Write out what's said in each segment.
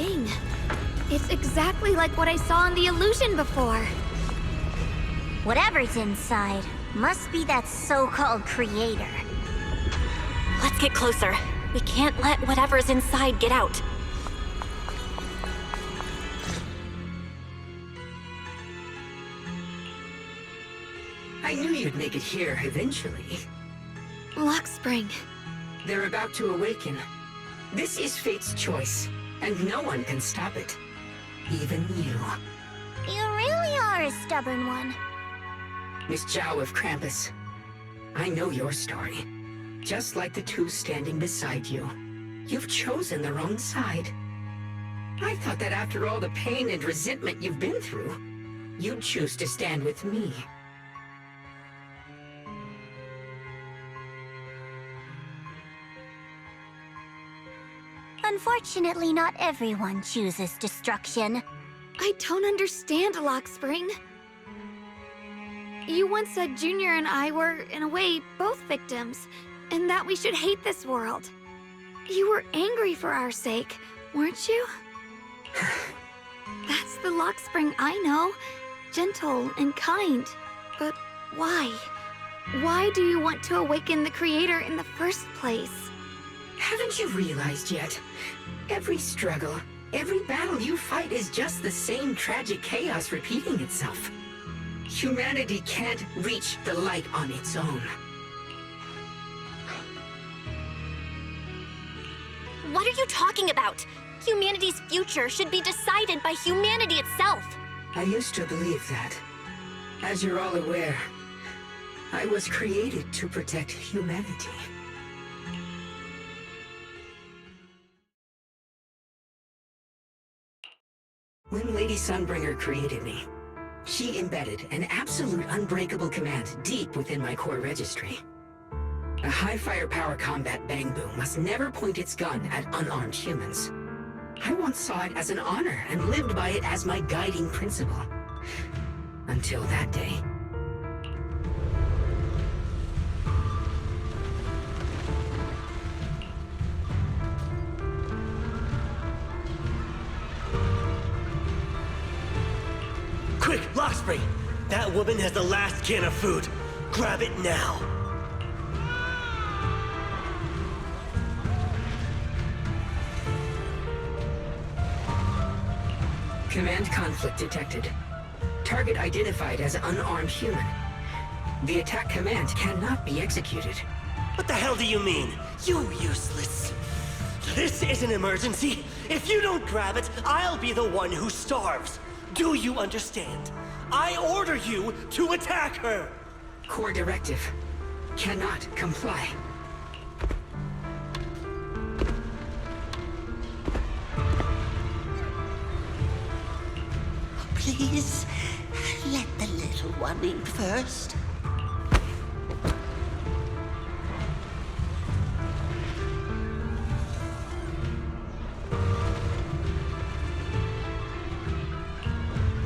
thing. It's exactly like what I saw in the illusion before. Whatever's inside must be that so-called creator. Let's get closer. We can't let whatever's inside get out. I knew you'd make it here eventually. Lock Spring. They're about to awaken. This is fate's choice, and no one can stop it. Even you. You really are a stubborn one. Miss Zhao of Krampus. I know your story. Just like the two standing beside you. You've chosen the wrong side. I thought that after all the pain and resentment you've been through, you'd choose to stand with me. Unfortunately, not everyone chooses destruction. I don't understand, Lock Spring. You once said Junior and I were, in a way, both victims, and that we should hate this world. You were angry for our sake, weren't you? That's the Lock Spring I know. Gentle and kind. But why? Why do you want to awaken the Creator in the first place? Haven't you realized yet? Every struggle, every battle you fight is just the same tragic chaos repeating itself. Humanity can't reach the light on its own. What are you talking about? Humanity's future should be decided by humanity itself. I used to believe that. As you're all aware, I was created to protect humanity. When Lady Sunbringer created me, she embedded an absolute unbreakable command deep within my core registry. A high firepower combat bang boom must never point its gun at unarmed humans. I once saw it as an honor and lived by it as my guiding principle. Until that day. Quick, Lockspring! That woman has the last can of food. Grab it now. Command conflict detected. Target identified as unarmed human. The attack command cannot be executed. What the hell do you mean? You useless. This is an emergency. If you don't grab it, I'll be the one who starves. Do you understand? I order you to attack her! Core directive. Cannot comply. Please, let the little one eat first.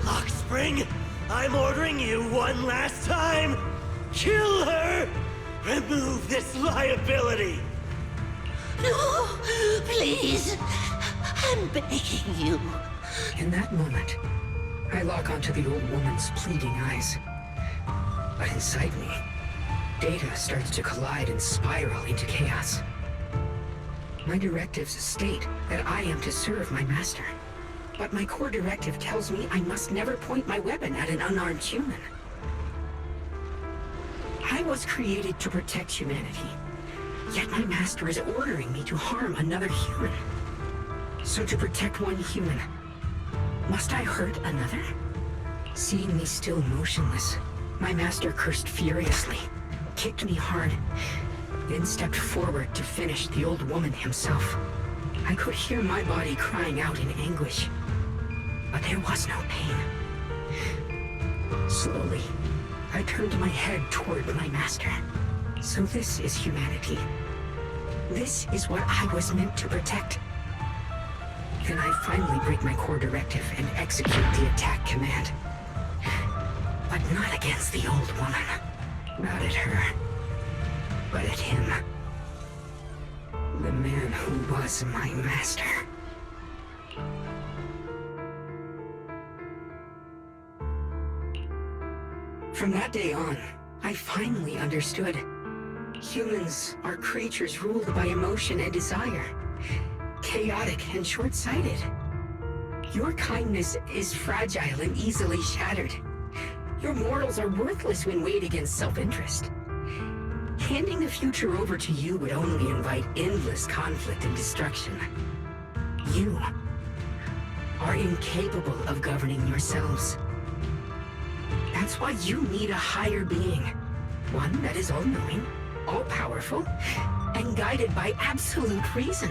Lockspring, I'm ordering you one last time! Kill her! Remove this liability! No, please, I'm begging you. In that moment, I lock onto the old woman's pleading eyes. But inside me, data starts to collide and spiral into chaos. My directives state that I am to serve my master. But my core directive tells me I must never point my weapon at an unarmed human. I was created to protect humanity, yet my master is ordering me to harm another human. So to protect one human, must I hurt another? Seeing me still motionless, my master cursed furiously, kicked me hard, then stepped forward to finish the old woman himself. I could hear my body crying out in anguish, but there was no pain. Slowly, I turned my head toward my master. So this is humanity. This is what I was meant to protect. Then I finally break my core directive and execute the attack command. But not against the old woman. Not at her. But at him. The man who was my master. From that day on, I finally understood. Humans are creatures ruled by emotion and desire. Chaotic and short-sighted. Your kindness is fragile and easily shattered. Your morals are worthless when weighed against self-interest. Handing the future over to you would only invite endless conflict and destruction. You are incapable of governing yourselves. That's why you need a higher being. One that is all-knowing, all-powerful, and guided by absolute reason.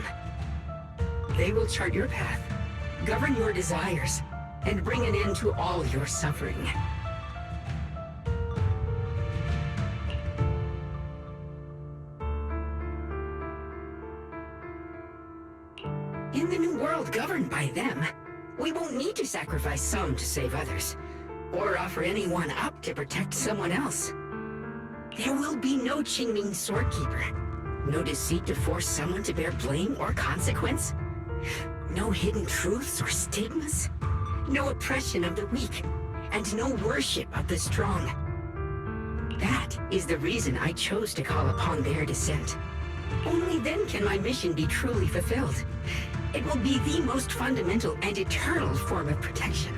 They will chart your path, govern your desires, and bring an end to all your suffering. In the new world governed by them, we won't need to sacrifice some to save others, or offer anyone up to protect someone else. There will be no Qingming Swordkeeper, no deceit to force someone to bear blame or consequence, no hidden truths or stigmas, no oppression of the weak, and no worship of the strong. That is the reason I chose to call upon their descent. Only then can my mission be truly fulfilled. It will be the most fundamental and eternal form of protection.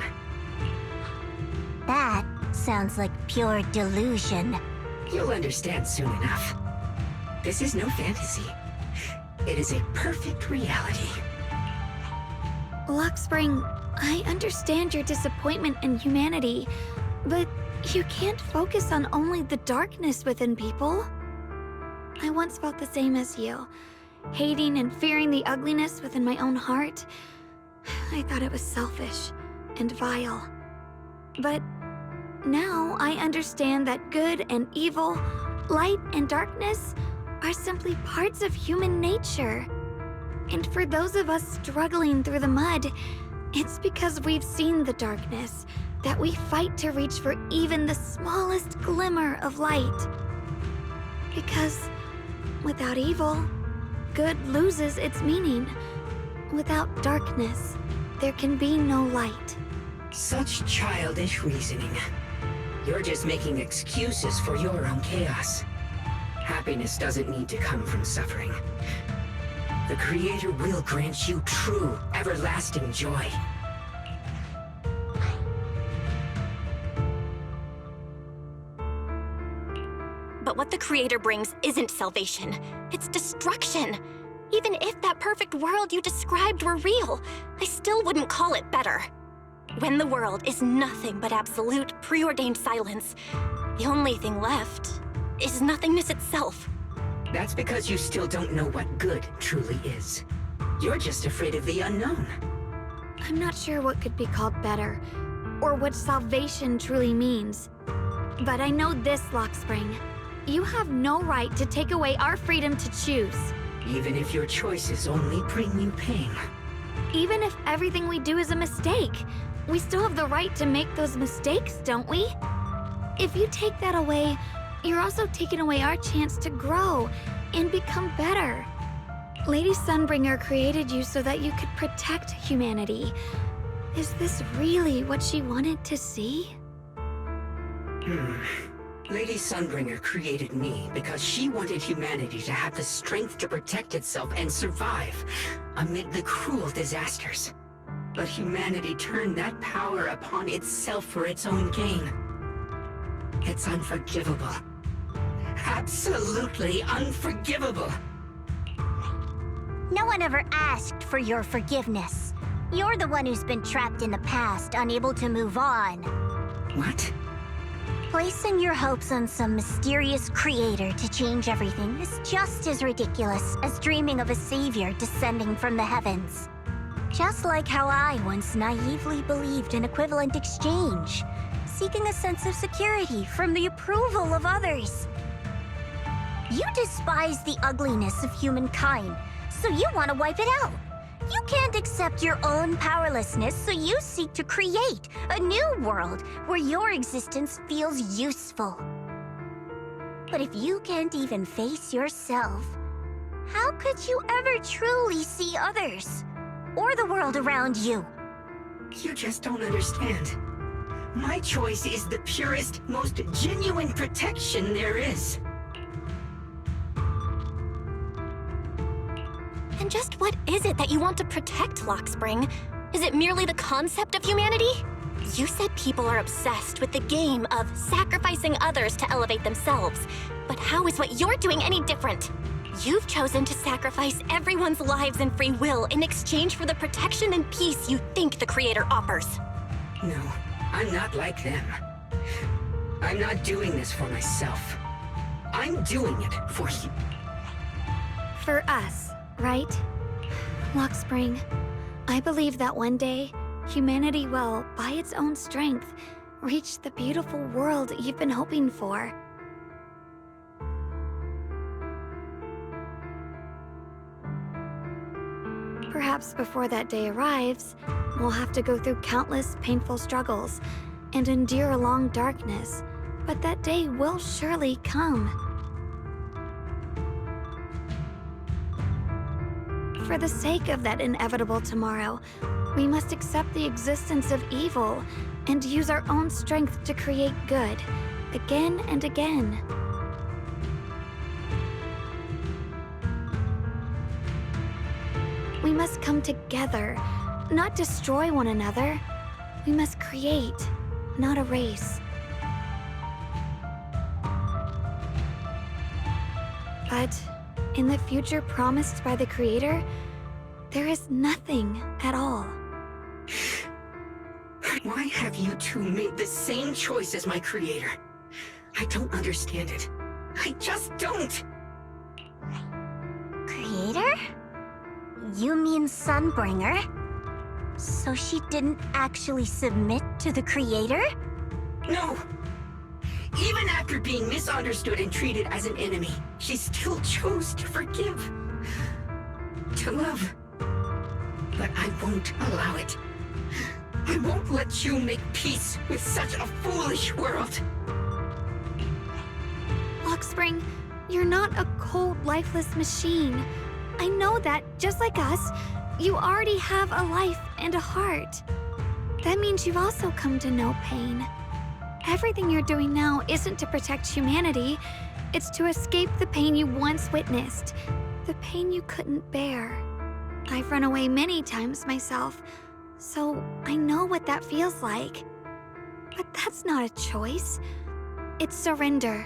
That sounds like pure delusion. You'll understand soon enough. This is no fantasy. It is a perfect reality. Luxspring, I understand your disappointment in humanity, but you can't focus on only the darkness within people. I once felt the same as you, hating and fearing the ugliness within my own heart. I thought it was selfish and vile. But now I understand that good and evil, light and darkness are simply parts of human nature. And for those of us struggling through the mud, it's because we've seen the darkness that we fight to reach for even the smallest glimmer of light. Because without evil, good loses its meaning. Without darkness, there can be no light. Such childish reasoning. You're just making excuses for your own chaos. Happiness doesn't need to come from suffering. The Creator will grant you true, everlasting joy. But what the Creator brings isn't salvation. It's destruction. Even if that perfect world you described were real, I still wouldn't call it better. When the world is nothing but absolute, preordained silence, the only thing left is nothingness itself. That's because you still don't know what good truly is. You're just afraid of the unknown. I'm not sure what could be called better, or what salvation truly means. But I know this, Luxspring. You have no right to take away our freedom to choose. Even if your choices only bring you pain. Even if everything we do is a mistake, we still have the right to make those mistakes, don't we? If you take that away, you're also taking away our chance to grow and become better. Lady Sunbringer created you so that you could protect humanity. Is this really what she wanted to see? Lady Sunbringer created me because she wanted humanity to have the strength to protect itself and survive amid the cruel disasters. But humanity turned that power upon itself for its own gain. It's unforgivable. Absolutely unforgivable. No one ever asked for your forgiveness. You're the one who's been trapped in the past, unable to move on. What? Placing your hopes on some mysterious creator to change everything is just as ridiculous as dreaming of a savior descending from the heavens. Just like how I once naively believed in equivalent exchange, seeking a sense of security from the approval of others. You despise the ugliness of humankind, so you want to wipe it out. You can't accept your own powerlessness, so you seek to create a new world where your existence feels useful. But if you can't even face yourself, how could you ever truly see others? Or the world around you? You just don't understand. My choice is the purest, most genuine protection there is. And just what is it that you want to protect, Lockspring? Is it merely the concept of humanity? You said people are obsessed with the game of sacrificing others to elevate themselves. But how is what you're doing any different? You've chosen to sacrifice everyone's lives and free will in exchange for the protection and peace you think the Creator offers. No, I'm not like them. I'm not doing this for myself. I'm doing it for you. For us, right? Lockspring, I believe that one day, humanity will, by its own strength, reach the beautiful world you've been hoping for. Perhaps before that day arrives, we'll have to go through countless painful struggles and endure a long darkness, but that day will surely come. For the sake of that inevitable tomorrow, we must accept the existence of evil and use our own strength to create good, again and again. We must come together, not destroy one another. We must create, not erase. But in the future promised by the Creator, there is nothing at all. Why have you two made the same choice as my Creator? I don't understand it. I just don't. Creator? You mean Sunbringer? So she didn't actually submit to the Creator? No! Even after being misunderstood and treated as an enemy, she still chose to forgive. To love. But I won't allow it. I won't let you make peace with such a foolish world. Lockspring, you're not a cold, lifeless machine. I know that, just like us, you already have a life and a heart. That means you've also come to know pain. Everything you're doing now isn't to protect humanity. It's to escape the pain you once witnessed. The pain you couldn't bear. I've run away many times myself, so I know what that feels like. But that's not a choice. It's surrender.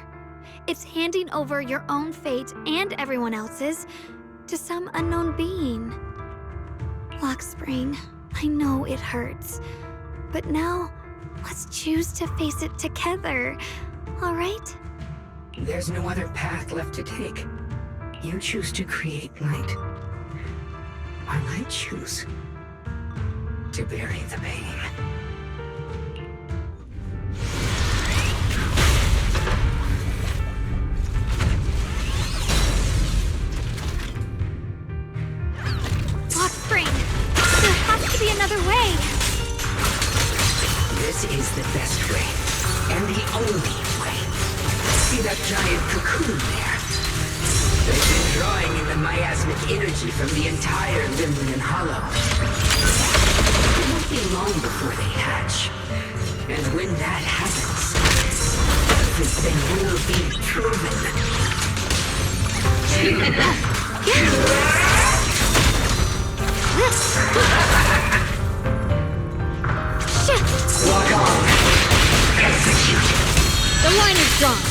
It's handing over your own fate and everyone else's to some unknown being. Lockspring, I know it hurts, but now let's choose to face it together, all right? There's no other path left to take. You choose to create light, while I choose to bury the pain. Lockspring, there has to be another way. This is the best way, and the only way. See that giant cocoon there? They've been drawing in the miasmic energy from the entire Limnian Hollow. It won't be long before they hatch. And when that happens, everything will be proven. Walk on. Execute. The line is drawn.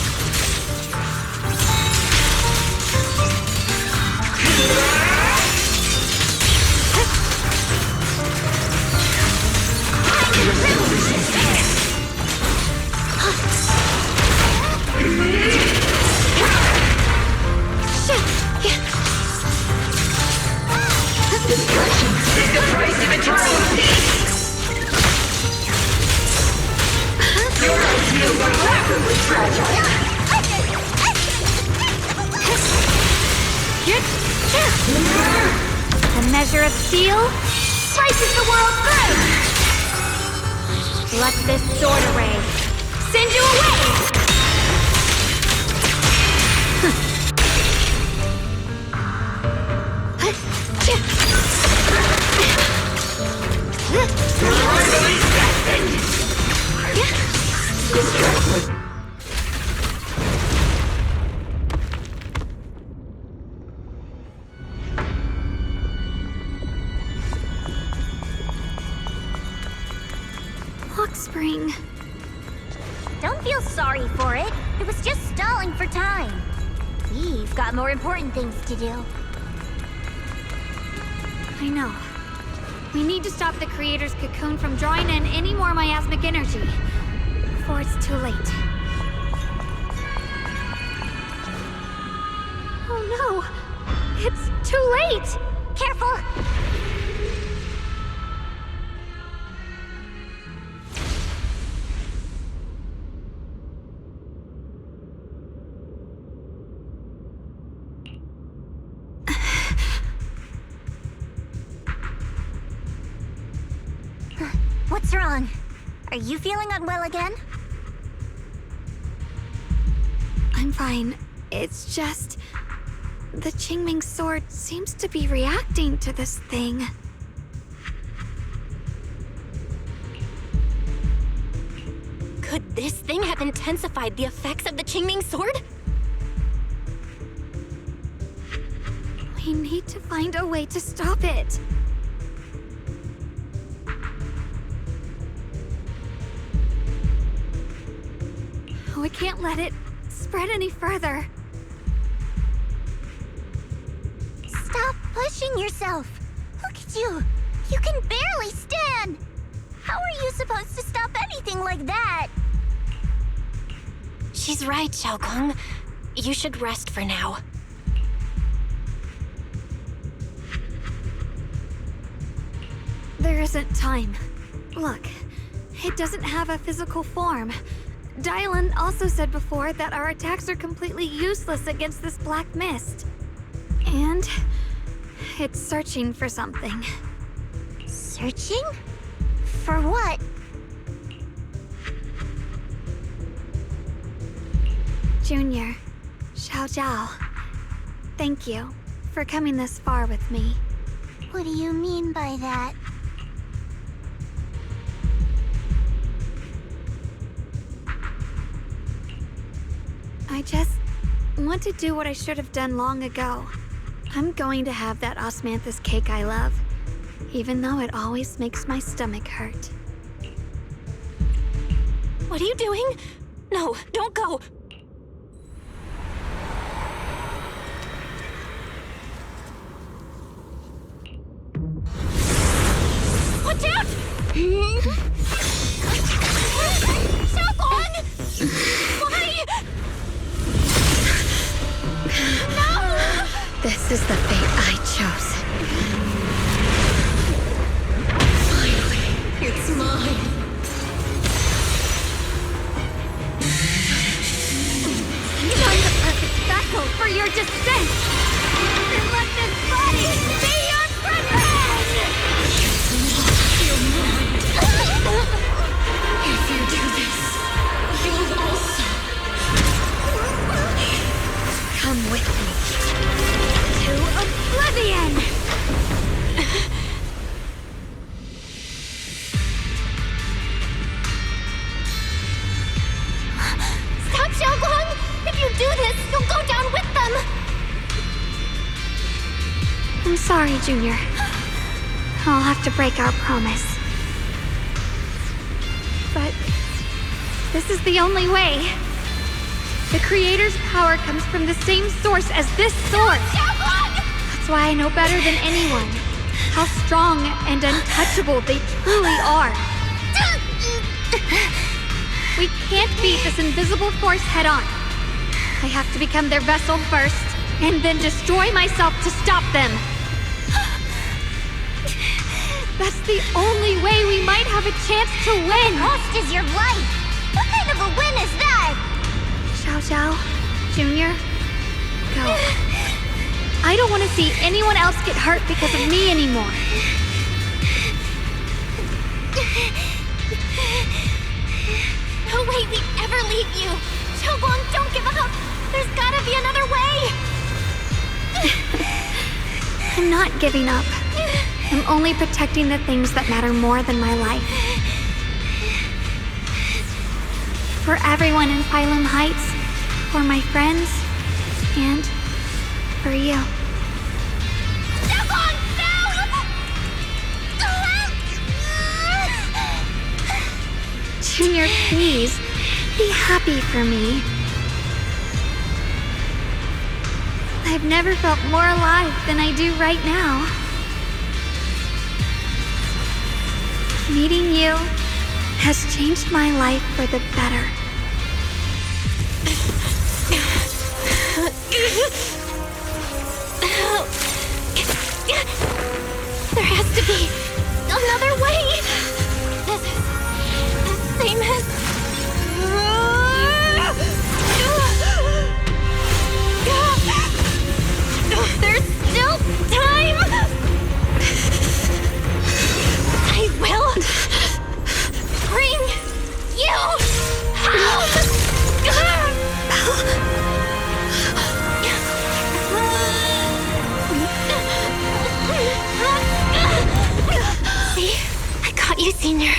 Destruction is the price of eternal peace. Your ideals are rapidly fragile. The measure of steel slices the world through. Let this sword array send you away. Spring. Don't feel sorry for it. It was just stalling for time. We've got more important things to do. I know. We need to stop the creator's cocoon from drawing in any more miasmic energy before it's too late. Oh no! It's too late! Careful! What's wrong? Are you feeling unwell again? I'm fine. It's just... the Qingming sword seems to be reacting to this thing. Could this thing have intensified the effects of the Qingming sword? We need to find a way to stop it. We can't let it spread any further. Stop pushing yourself! Look at you! You can barely stand! How are you supposed to stop anything like that? She's right, Xiaogong. You should rest for now. There isn't time. Look, it doesn't have a physical form. Dylan also said before that our attacks are completely useless against this black mist. And it's searching for something. Searching? For what? Junior, Xiao Zhao, thank you for coming this far with me. What do you mean by that? I just want to do what I should have done long ago. I'm going to have that osmanthus cake I love, even though it always makes my stomach hurt. What are you doing? No, don't go. Watch out! Xiaogong! Why? No! This is the fate I chose. Finally, it's mine. I'm the perfect vessel for your descent! Then let this body be your prison! You're mine. If you do this, you'll also Come with me. To oblivion! Stop, Xiaogong! If you do this, you'll go down with them! I'm sorry, Junior. I'll have to break our promise. But this is the only way. The Creator's power comes from the same source as this sword. That's why I know better than anyone how strong and untouchable they truly are. We can't beat this invisible force head-on. I have to become their vessel first, and then destroy myself to stop them. That's the only way we might have a chance to win! Cost is your life! What kind of a win is that? Xiao Zhao, Junior, go. I don't want to see anyone else get hurt because of me anymore. No way we'd ever leave you! Xiaogong, don't give up! There's gotta be another way! I'm not giving up. I'm only protecting the things that matter more than my life. For everyone in Phylum Heights, for my friends, and for you. Xiaogong, no! happy for me. I've never felt more alive than I do right now. Meeting you has changed my life for the better. There has to be another way. This is the same as... There's still time. I will bring you home. See? I got you, Senior.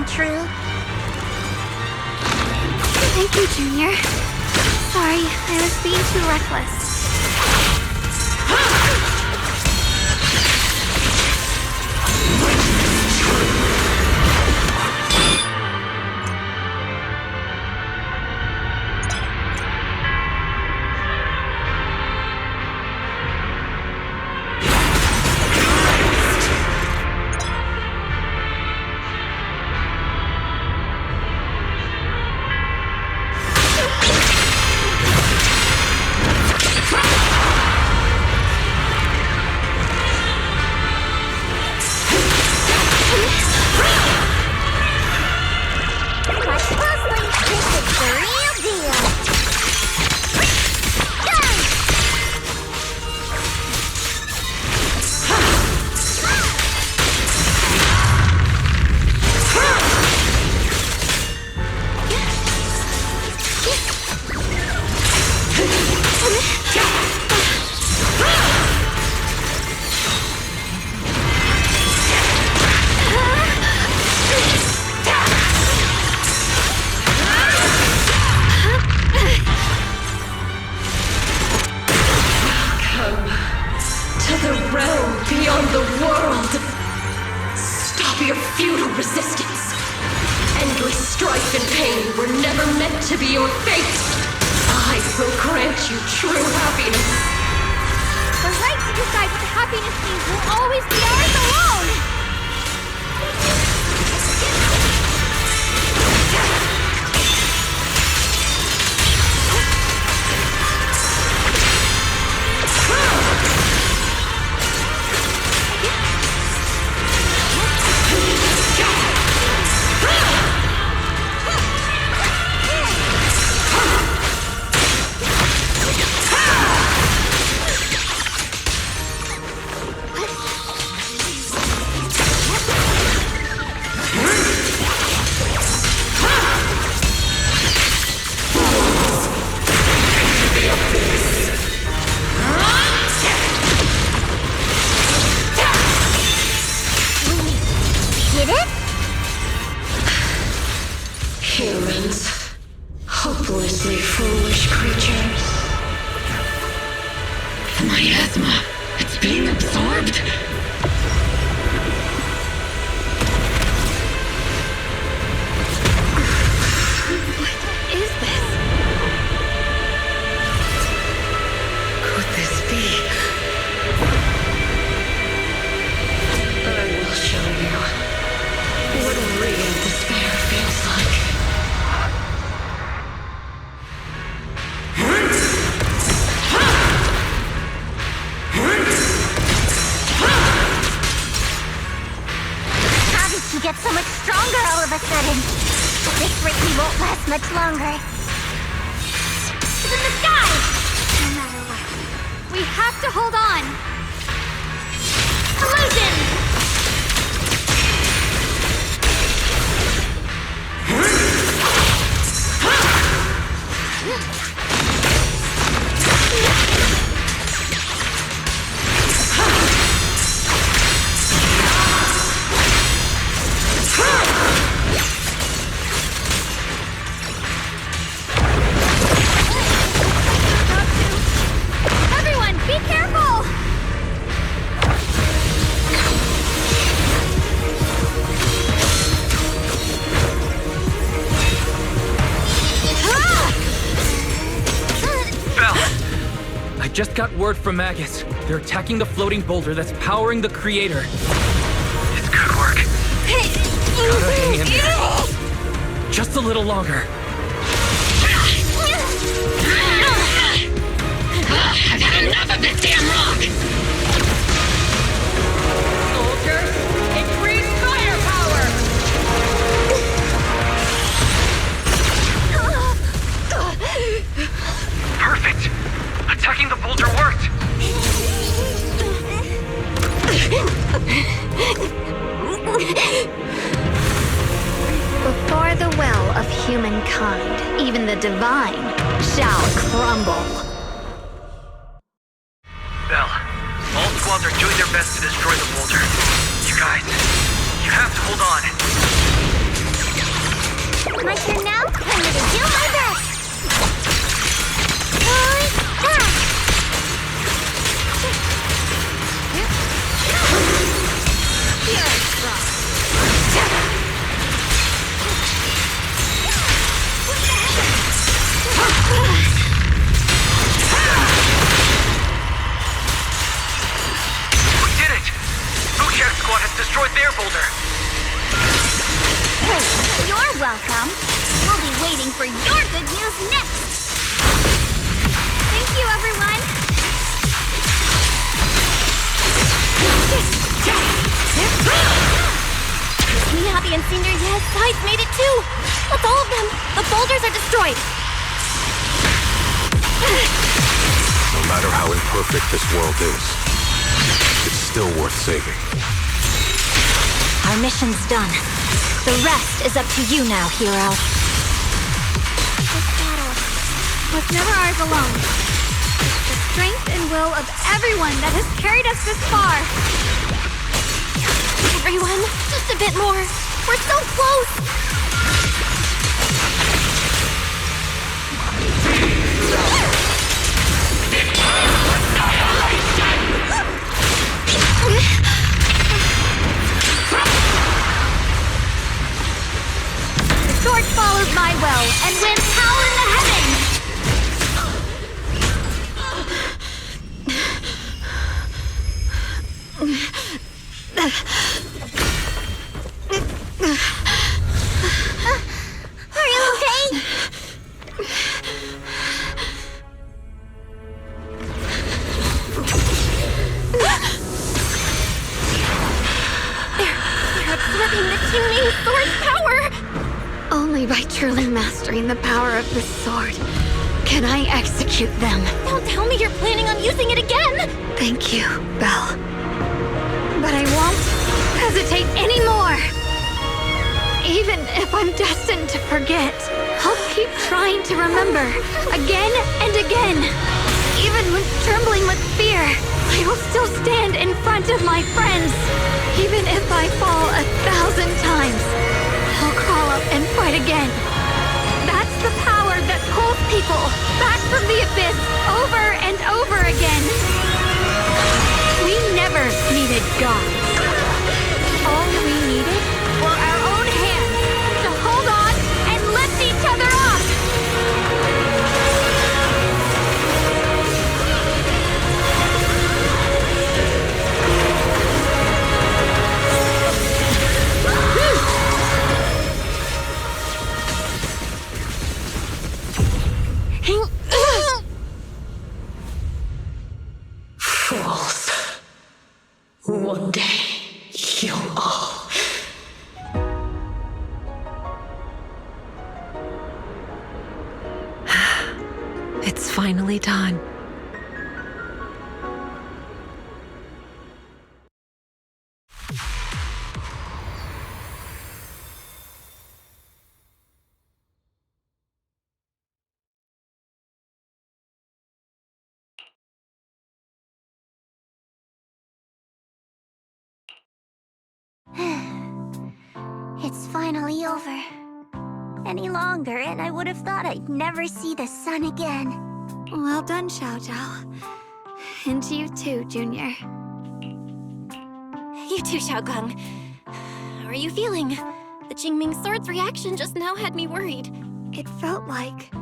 True. Thank you, Junior. Sorry, I was being too reckless. get so much stronger all of a sudden. At this rate, we won't last much longer. It's in the sky! No matter what. We have to hold on! Illusion! Everyone, be careful! I just got word from Magus. They're attacking the floating boulder that's powering the creator. It's good work. Gotta hang in there. Just a little longer. I've had enough of this damn rock! Soldiers, increase firepower! Perfect! Attacking the boulder worked! Before the well of humankind, even the divine shall crumble. Bell, all squads are doing their best to destroy the boulder. You guys, you have to hold on. My turn now? I'm gonna do my best! We did it! Bouquet squad has destroyed their boulder. You're welcome. We'll be waiting for your good news next. Thank you, everyone! Miyabi and Senior Yes sides made it too! That's all of them! The boulders are destroyed! No matter how imperfect this world is, it's still worth saving. Our mission's done. The rest is up to you now, hero. This battle was never ours alone. It's the strength and will of everyone that has carried us this far. Everyone, just a bit more. We're so close! The sword follows my will and wins power in the heavens! Are you okay? They're absorbing the Tingming sword's power! Only by truly mastering the power of the sword can I execute them. Don't tell me you're planning on using it again! Thank you, Belle. But I won't hesitate anymore. Even if I'm destined to forget, I'll keep trying to remember again and again. Even when trembling with fear, I will still stand in front of my friends. Even if I fall 1,000 times, I'll crawl up and fight again. That's the power that pulls people back from the abyss over and over again. We never needed gods. All we needed were our own hands to hold on and lift each other up. Fools. One day, you'll all finally done. It's finally over. Any longer, and I would have thought I'd never see the sun again. Well done, Xiao Zhao. And to you too, Junior. You too, Xiaogang. How are you feeling? The Qingming Sword's reaction just now had me worried. It felt like,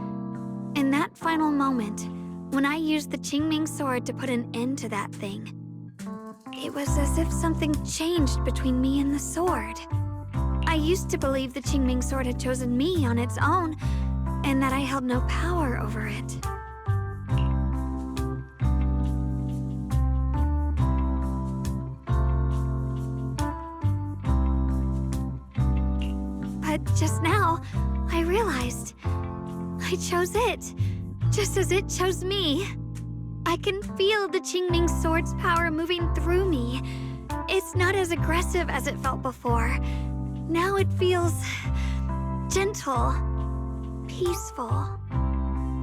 in that final moment, when I used the Qingming Sword to put an end to that thing, it was as if something changed between me and the sword. I used to believe the Qingming Sword had chosen me on its own, and that I held no power over it. But just now, I realized I chose it, just as it chose me. I can feel the Qingming Sword's power moving through me. It's not as aggressive as it felt before. Now it feels gentle, peaceful.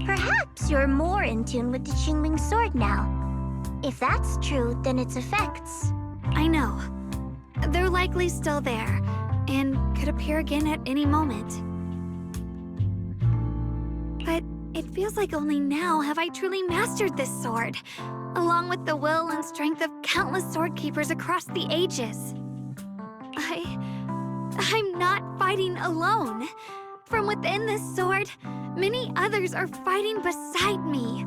Perhaps you're more in tune with the Qingming Sword now. If that's true, then its effects. I know. They're likely still there, and could appear again at any moment. But it feels like only now have I truly mastered this sword, along with the will and strength of countless sword keepers across the ages. I'm not fighting alone. From within this sword, many others are fighting beside me.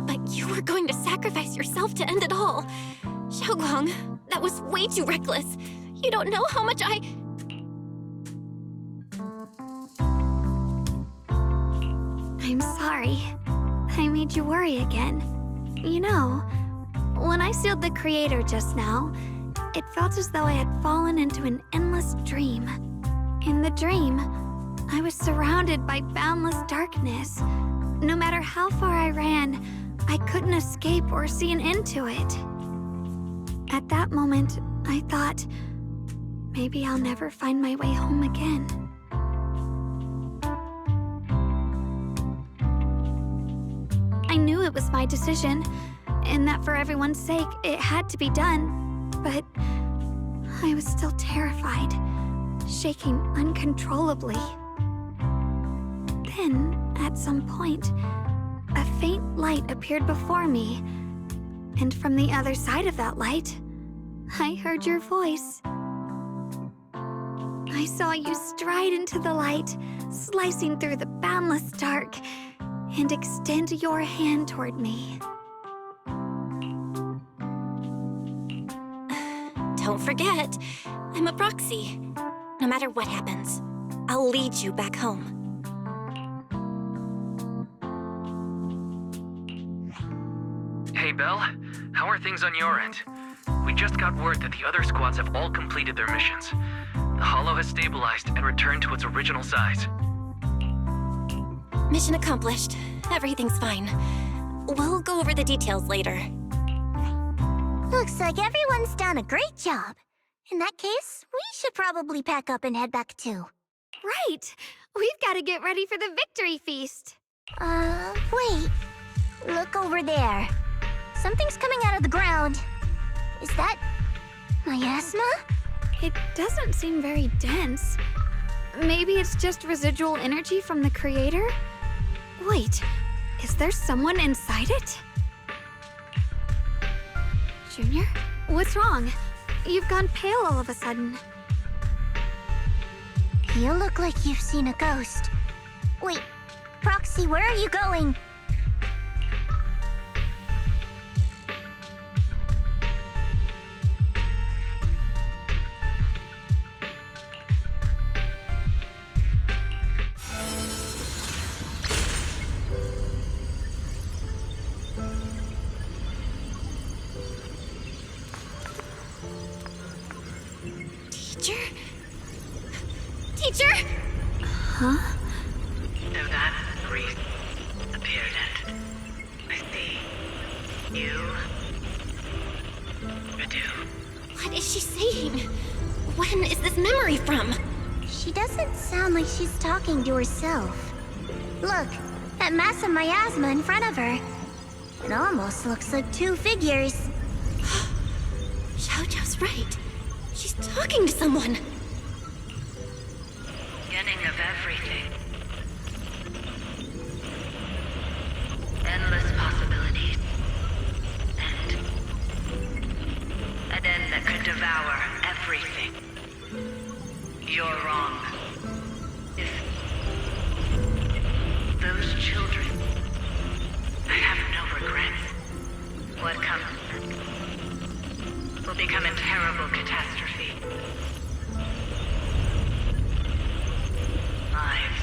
But you were going to sacrifice yourself to end it all. Xiaoguang, that was way too reckless. You don't know how much I'm sorry. I made you worry again. You know, when I sealed the Creator just now, it felt as though I had fallen into an endless dream. In the dream, I was surrounded by boundless darkness. No matter how far I ran, I couldn't escape or see an end to it. At that moment, I thought, maybe I'll never find my way home again. I knew it was my decision, and that for everyone's sake, it had to be done. But I was still terrified, shaking uncontrollably. Then, at some point, a faint light appeared before me, and from the other side of that light, I heard your voice. I saw you stride into the light, slicing through the boundless dark, and extend your hand toward me. Don't forget, I'm a proxy. No matter what happens, I'll lead you back home. Hey, Belle. How are things on your end? We just got word that the other squads have all completed their missions. The Hollow has stabilized and returned to its original size. Mission accomplished. Everything's fine. We'll go over the details later. Looks like everyone's done a great job. In that case, we should probably pack up and head back too. Right! We've got to get ready for the victory feast! Wait. Look over there. Something's coming out of the ground. Is that miasma? It doesn't seem very dense. Maybe it's just residual energy from the Creator? Wait, is there someone inside it? Junior? What's wrong? You've gone pale all of a sudden. You look like you've seen a ghost. Wait, Proxy, where are you going? Teacher? Huh? So that What is she saying? When is this memory from? She doesn't sound like she's talking to herself. Look, that massive miasma in front of her. It almost looks like two figures. Xiaojiao's right. She's talking to someone. Beginning of everything. Endless possibilities. An end that could devour everything. You're wrong. If those children, I have no regrets. What comes will become a terrible catastrophe. Lives.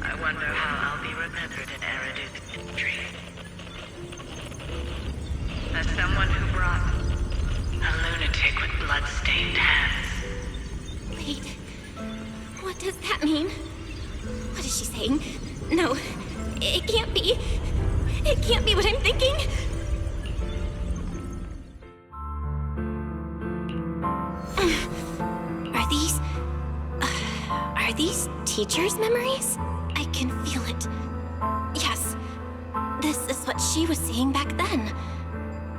I wonder how I'll be remembered in Eridu's history. As someone who brought a lunatic with blood-stained hands. Wait. What does that mean? What is she saying? No. It can't be. It can't be what I'm thinking. Are these teachers' memories? I can feel it. Yes. This is what she was seeing back then.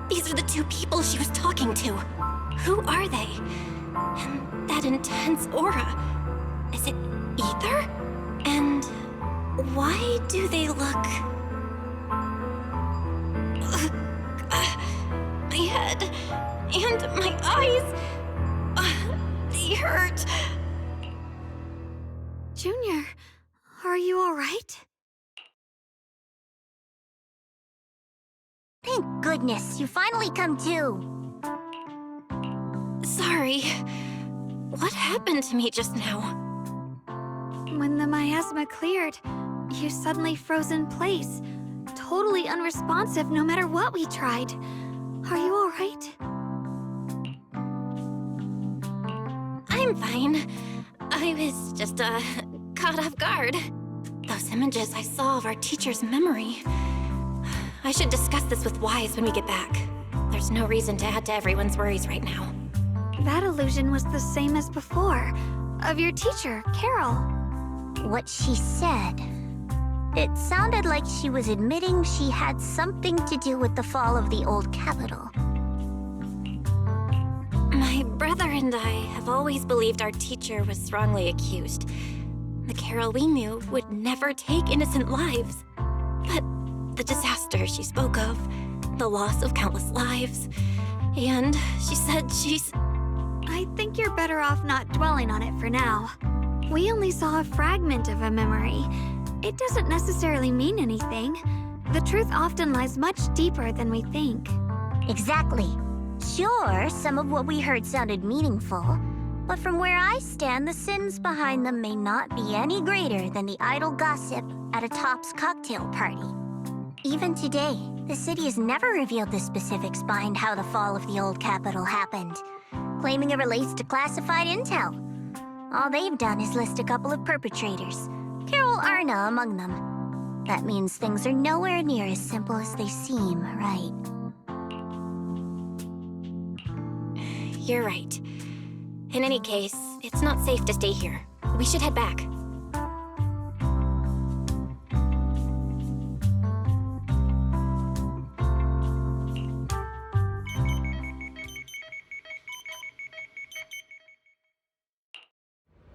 These are the two people she was talking to. Who are they? And that intense aura. Is it ether? And why do they look... my head and my eyes... they hurt. Junior, are you alright? Thank goodness, you finally come to. Sorry. What happened to me just now? When the miasma cleared, you suddenly froze in place. Totally unresponsive no matter what we tried. Are you alright? I'm fine. I was just, caught off guard. Those images I saw of our teacher's memory. I should discuss this with Wise when we get back. There's no reason to add to everyone's worries right now. That illusion was the same as before. Of your teacher, Carol. What she said. It sounded like she was admitting she had something to do with the fall of the old capital. My brother and I have always believed our teacher was wrongly accused. The Carol we knew would never take innocent lives. But the disaster she spoke of, the loss of countless lives, and she said she's... I think you're better off not dwelling on it for now. We only saw a fragment of a memory. It doesn't necessarily mean anything. The truth often lies much deeper than we think. Exactly. Sure, some of what we heard sounded meaningful, but from where I stand, the sins behind them may not be any greater than the idle gossip at a Top's cocktail party. Even today, the city has never revealed the specifics behind how the fall of the old capital happened, claiming it relates to classified intel. All they've done is list a couple of perpetrators, Carol Arna among them. That means things are nowhere near as simple as they seem, right? You're right. In any case, it's not safe to stay here. We should head back.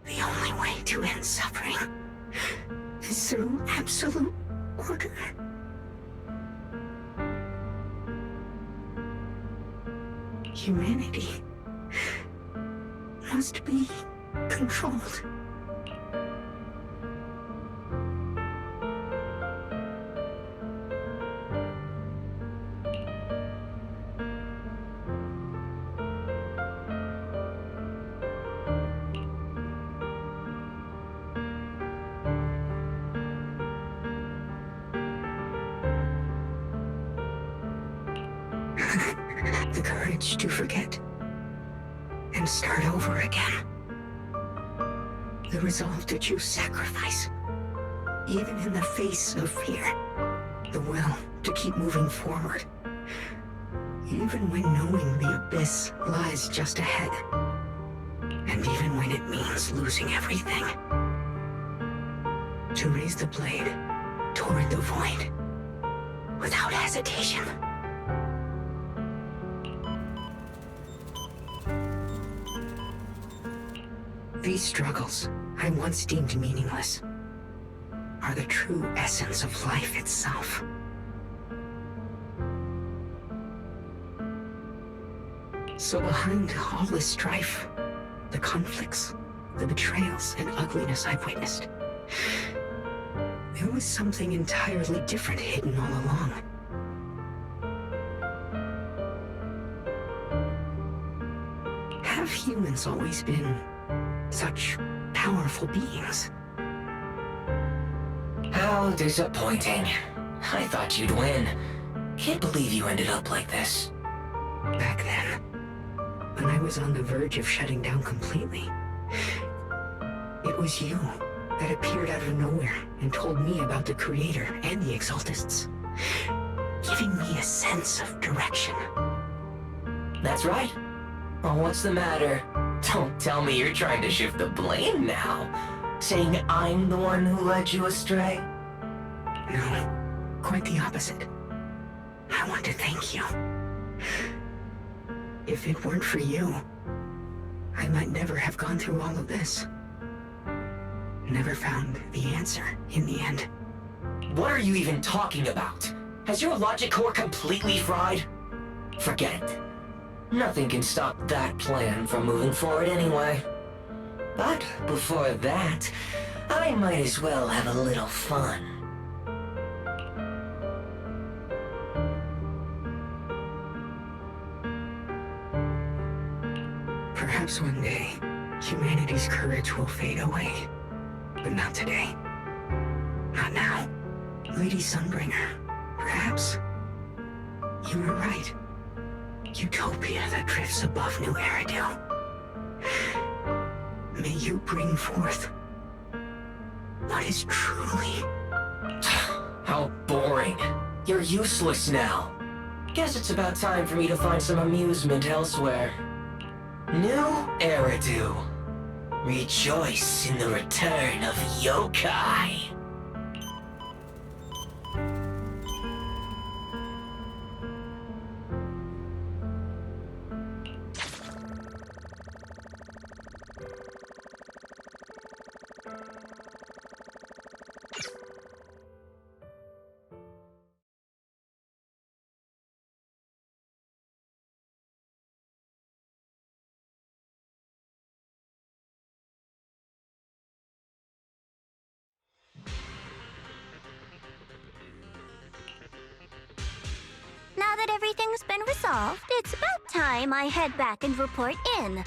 The only way to end suffering is through absolute order. Humanity must be controlled. The courage to forget and start over again. The resolve to choose sacrifice, even in the face of fear. The will to keep moving forward, Even when knowing the abyss lies just ahead. And even when it means losing everything. To raise the blade toward the void. Without hesitation. These struggles, I once deemed meaningless, are the true essence of life itself. So behind all the strife, the conflicts, the betrayals and ugliness I've witnessed, there was something entirely different hidden all along. Have humans always been such powerful beings? How disappointing. I thought you'd win. Can't believe you ended up like this. Back then, when I was on the verge of shutting down completely, it was you that appeared out of nowhere and told me about the Creator and the Exaltists, giving me a sense of direction. That's right. Well, what's the matter? Don't tell me you're trying to shift the blame now. Saying I'm the one who led you astray? No, quite the opposite. I want to thank you. If it weren't for you, I might never have gone through all of this. Never found the answer in the end. What are you even talking about? Has your logic core completely fried? Forget it. Nothing can stop that plan from moving forward anyway. But before that, I might as well have a little fun. Perhaps one day, humanity's courage will fade away. But not today. Not now. Lady Sunbringer, perhaps you were right. Utopia that drifts above New Eridu. May you bring forth what is truly... How boring. You're useless now. Guess it's about time for me to find some amusement elsewhere. New Eridu. Rejoice in the return of yokai. Now that everything's been resolved, it's about time I head back and report in.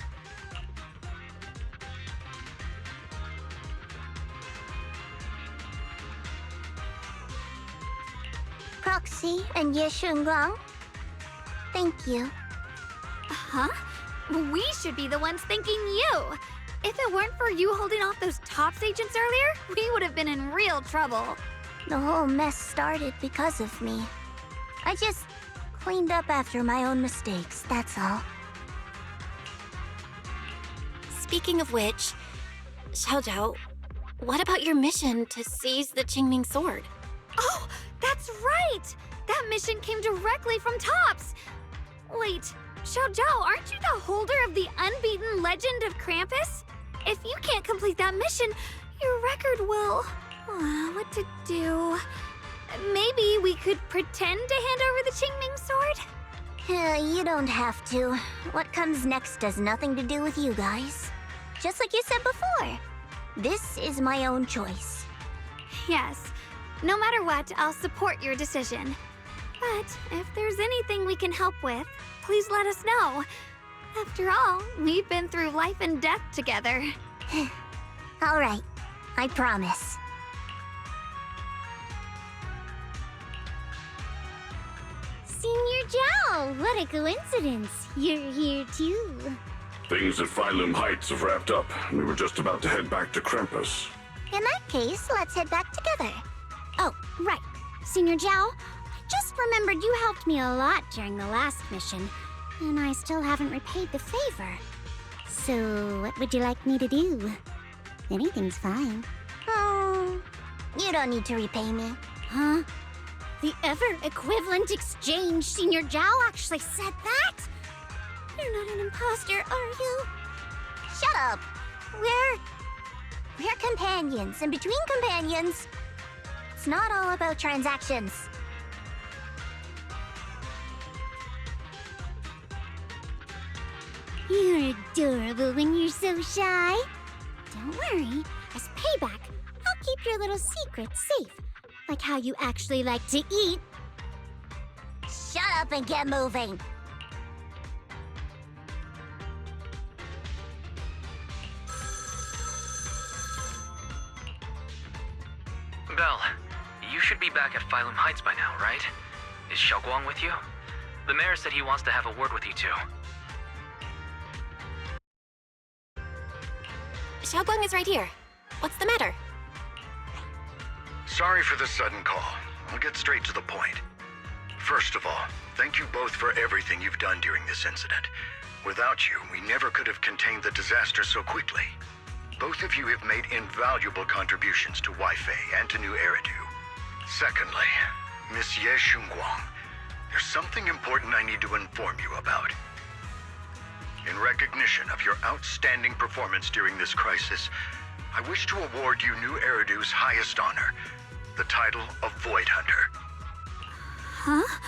Proxy and Yeshungang, thank you. Huh? We should be the ones thanking you. If it weren't for you holding off those TOPS agents earlier, we would have been in real trouble. The whole mess started because of me. I just cleaned up after my own mistakes, that's all. Speaking of which, Xiaozhao, what about your mission to seize the Qingming sword? Oh, that's right! That mission came directly from TOPS! Wait, Xiaozhao, aren't you the holder of the unbeaten legend of Krampus? If you can't complete that mission, your record will... what to do? Maybe we could pretend to hand over the Qingming sword? You don't have to. What comes next has nothing to do with you guys. Just like you said before, this is my own choice. Yes. No matter what, I'll support your decision. But if there's anything we can help with, please let us know. After all, we've been through life and death together. All right, I promise. Senior Zhao, what a coincidence. You're here too. Things at Phylum Heights have wrapped up, and we were just about to head back to Krampus. In that case, let's head back together. Oh, right. Senior Zhao, I just remembered you helped me a lot during the last mission, and I still haven't repaid the favor. So, what would you like me to do? Anything's fine. You don't need to repay me. Huh? The ever-equivalent exchange Senior Zhao actually said that? You're not an imposter, are you? Shut up! We're companions, and between companions, it's not all about transactions. You're adorable when you're so shy. Don't worry, as payback, I'll keep your little secrets safe. Like how you actually like to eat. Shut up and get moving. Belle, you should be back at Phylum Heights by now, right? Is Xiaoguang with you? The mayor said he wants to have a word with you two. Xiaoguang is right here. What's the matter? Sorry for the sudden call. I'll get straight to the point. First of all, thank you both for everything you've done during this incident. Without you, we never could have contained the disaster so quickly. Both of you have made invaluable contributions to Weifei and to New Eridu. Secondly, Miss Ye Xunguang, there's something important I need to inform you about. In recognition of your outstanding performance during this crisis, I wish to award you New Eridu's highest honor, the title of Void Hunter. Huh?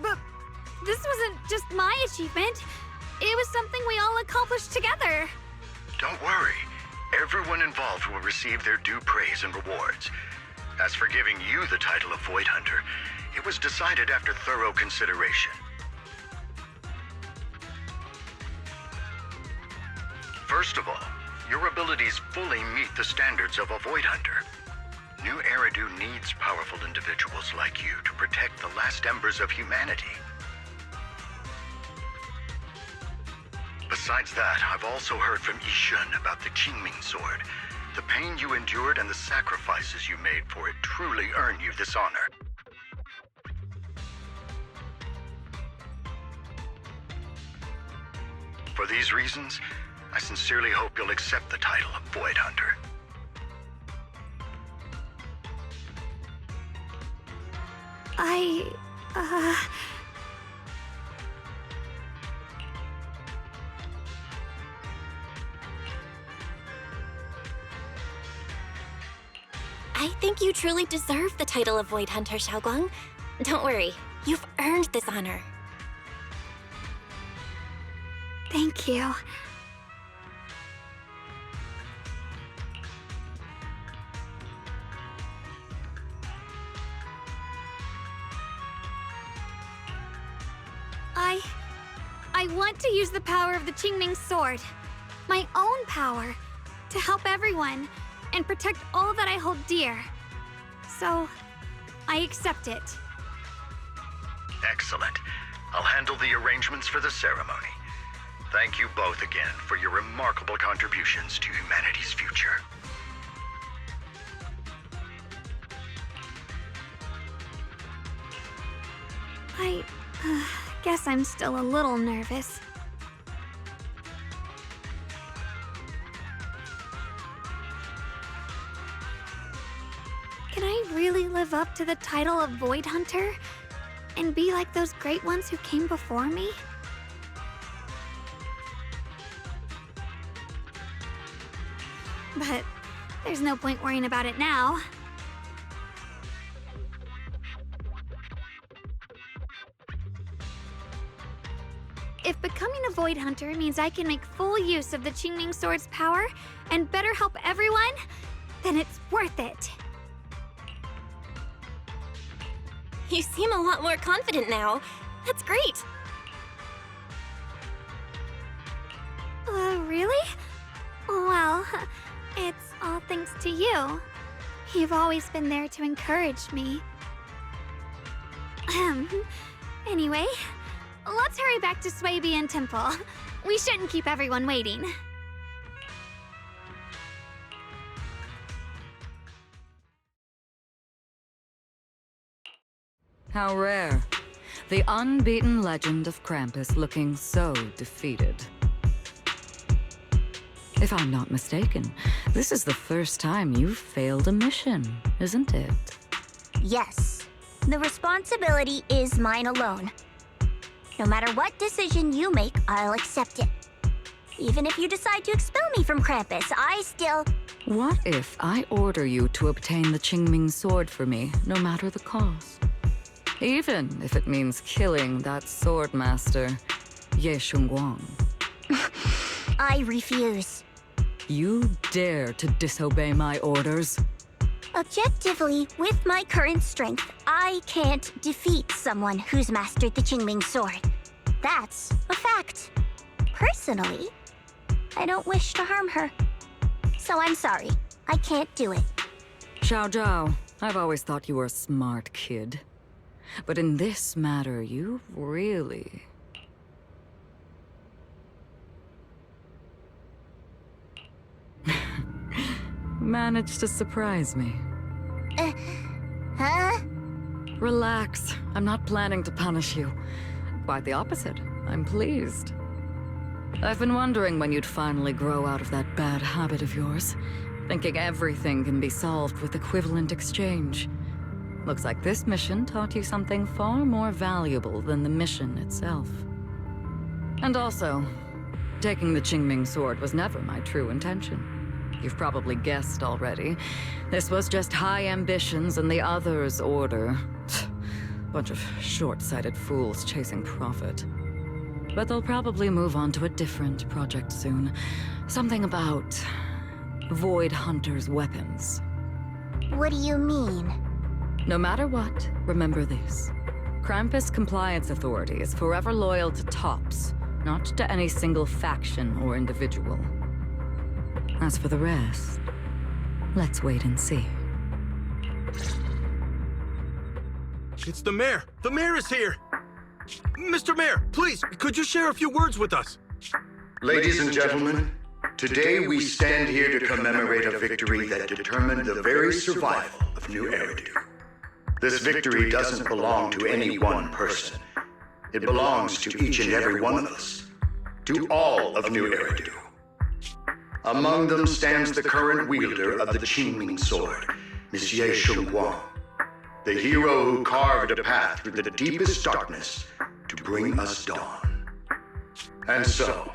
But this wasn't just my achievement. It was something we all accomplished together. Don't worry. Everyone involved will receive their due praise and rewards. As for giving you the title of Void Hunter, it was decided after thorough consideration. First of all, your abilities fully meet the standards of a Void Hunter. New Eridu needs powerful individuals like you to protect the last embers of humanity. Besides that, I've also heard from Yishun about the Qingming sword. The pain you endured and the sacrifices you made for it truly earn you this honor. For these reasons, I sincerely hope you'll accept the title of Void Hunter. I think you truly deserve the title of Void Hunter, Xiaoguang. Don't worry, you've earned this honor. Thank you. I want to use the power of the Qingming sword, my own power, to help everyone and protect all that I hold dear. So, I accept it. Excellent. I'll handle the arrangements for the ceremony. Thank you both again for your remarkable contributions to humanity's future. I guess I'm still a little nervous. Can I really live up to the title of Void Hunter? And be like those great ones who came before me? But there's no point worrying about it now. If becoming a Void Hunter means I can make full use of the Qingming Sword's power and better help everyone, then it's worth it. You seem a lot more confident now. That's great. Really? Well, it's all thanks to you. You've always been there to encourage me. Anyway, let's hurry back to Swabian Temple. We shouldn't keep everyone waiting. How rare. The unbeaten legend of Krampus looking so defeated. If I'm not mistaken, this is the first time you've failed a mission, isn't it? Yes. The responsibility is mine alone. No matter what decision you make, I'll accept it. Even if you decide to expel me from Krampus, I still... What if I order you to obtain the Qingming sword for me, no matter the cost? Even if it means killing that sword master, Ye Shunguang. I refuse. You dare to disobey my orders? Objectively, with my current strength, I can't defeat someone who's mastered the Qingming sword. That's a fact. Personally, I don't wish to harm her. So I'm sorry, I can't do it. Xiao Zhao, I've always thought you were a smart kid. But in this matter, you really... managed to surprise me. Huh? Relax. I'm not planning to punish you. Quite the opposite. I'm pleased. I've been wondering when you'd finally grow out of that bad habit of yours, thinking everything can be solved with equivalent exchange. Looks like this mission taught you something far more valuable than the mission itself. And also, taking the Qingming sword was never my true intention. You've probably guessed already. This was just high ambitions and the others' order. Bunch of short-sighted fools chasing profit. But they'll probably move on to a different project soon. Something about Void Hunter's weapons. What do you mean? No matter what, remember this. Krampus Compliance Authority is forever loyal to TOPS, not to any single faction or individual. As for the rest, let's wait and see. It's the mayor! The mayor is here! Mr. Mayor, please, could you share a few words with us? Ladies and gentlemen, today we stand here to commemorate a victory that determined the very survival of New Eridu. This victory doesn't belong to any one person. It belongs to each and every one of us. To all of New Eridu. Among them stands the current wielder of the Qingming sword, Monsieur Shunguang, the hero who carved a path through the deepest darkness to bring us dawn. And so,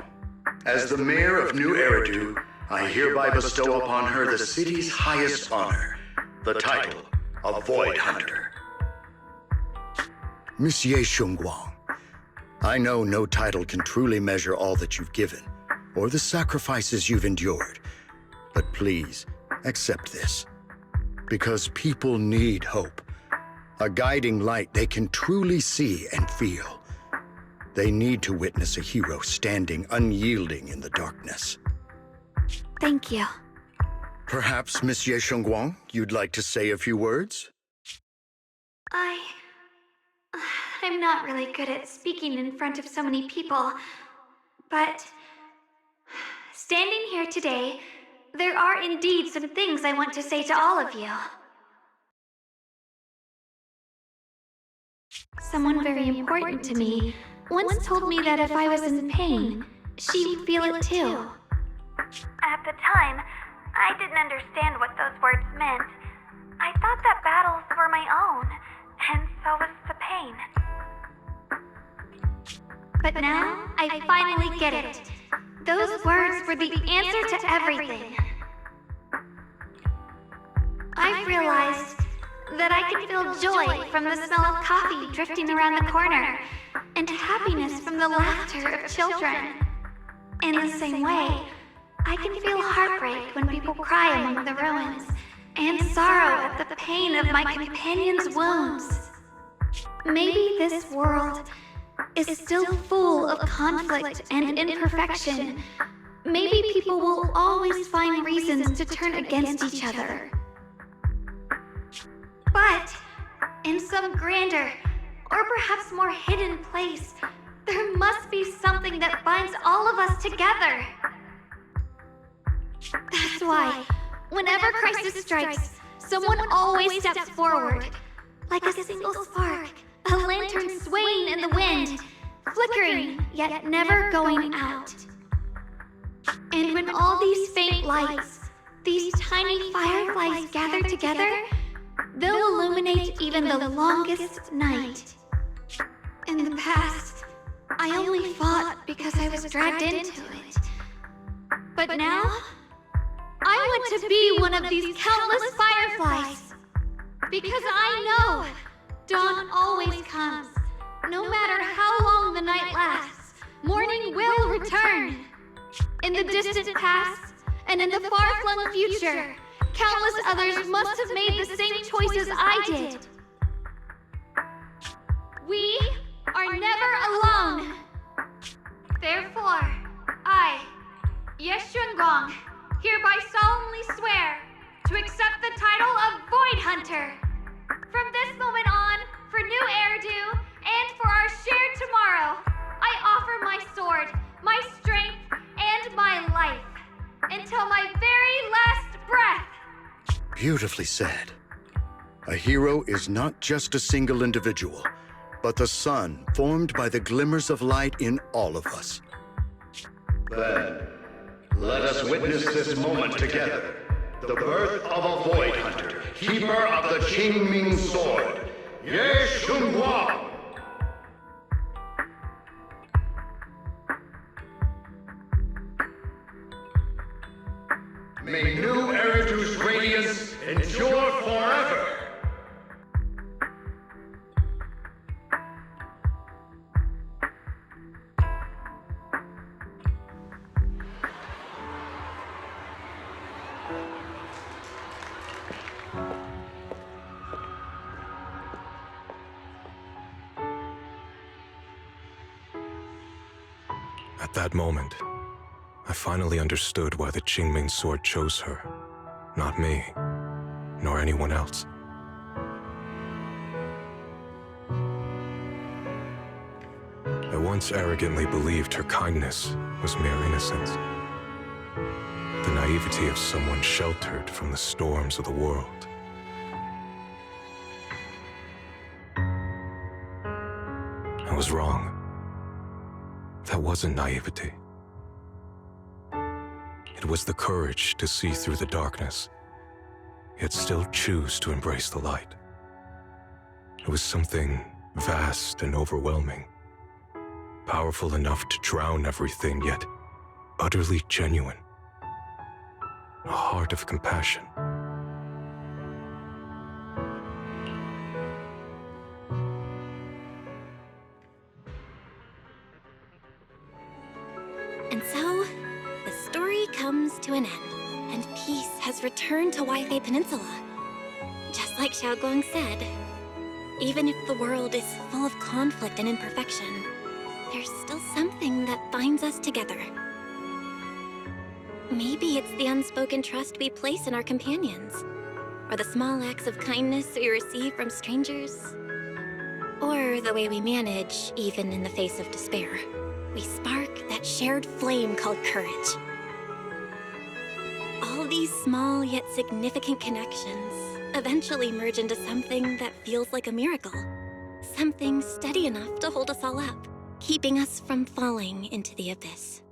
as the mayor of New Eridu, I hereby bestow upon her the city's highest honor, the title of Void Hunter. Monsieur Shunguang, I know no title can truly measure all that you've given, or the sacrifices you've endured. But please, accept this. Because people need hope. A guiding light they can truly see and feel. They need to witness a hero standing unyielding in the darkness. Thank you. Perhaps, Monsieur Shunguang, you'd like to say a few words? I'm not really good at speaking in front of so many people, but standing here today, there are indeed some things I want to say to all of you. Someone very important to me once told me that if I was in pain, she would feel it too. At the time, I didn't understand what those words meant. I thought that battles were my own, and so was the pain. But now, I finally get it. Those words were the answer to everything. I've realized that I can feel joy from the smell of coffee drifting around the corner, and happiness from the laughter of children. In the same way, I can feel heartbreak when people cry among the ruins, and sorrow at the pain of my companion's wounds. Maybe this world is still full of conflict and imperfection. Maybe people will always find reasons to turn against each other. But in some grander, or perhaps more hidden place, there must be something that binds all of us together. That's why, whenever crisis strikes, someone always steps forward, like a single spark a lantern swaying in the wind, flickering, yet never going out. And when all these faint lights, these tiny fireflies gather together, they'll illuminate even the longest night. In the past, I only fought because I was dragged into it. But now, I want to be one of these countless fireflies. Because I know dawn always comes. No matter how long the night lasts, morning will return. In the distant past, and in the far-flung future, countless others must have made the same choices I did. We are never alone. Therefore, I, Yeshungong, hereby solemnly swear to accept the title of Void Hunter. From this moment on, for new Eridu, and for our shared tomorrow, I offer my sword, my strength, and my life, until my very last breath. Beautifully said. A hero is not just a single individual, but the sun formed by the glimmers of light in all of us. Then, let us witness this moment together. The birth of a Void Hunter, keeper of the Qingming Sword, Ye Shunguang! May new Eridu's radiance endure forever! At that moment, I finally understood why the Qingming Sword chose her, not me, nor anyone else. I once arrogantly believed her kindness was mere innocence, the naivety of someone sheltered from the storms of the world. I was wrong. That wasn't naivety. It was the courage to see through the darkness, yet still choose to embrace the light. It was something vast and overwhelming, powerful enough to drown everything, yet utterly genuine. A heart of compassion. And so, the story comes to an end, and peace has returned to Waifei Peninsula. Just like Xiaoguang said, even if the world is full of conflict and imperfection, there's still something that binds us together. Maybe it's the unspoken trust we place in our companions, or the small acts of kindness we receive from strangers, or the way we manage even in the face of despair. We spark that shared flame called courage. All these small yet significant connections eventually merge into something that feels like a miracle. Something steady enough to hold us all up, keeping us from falling into the abyss.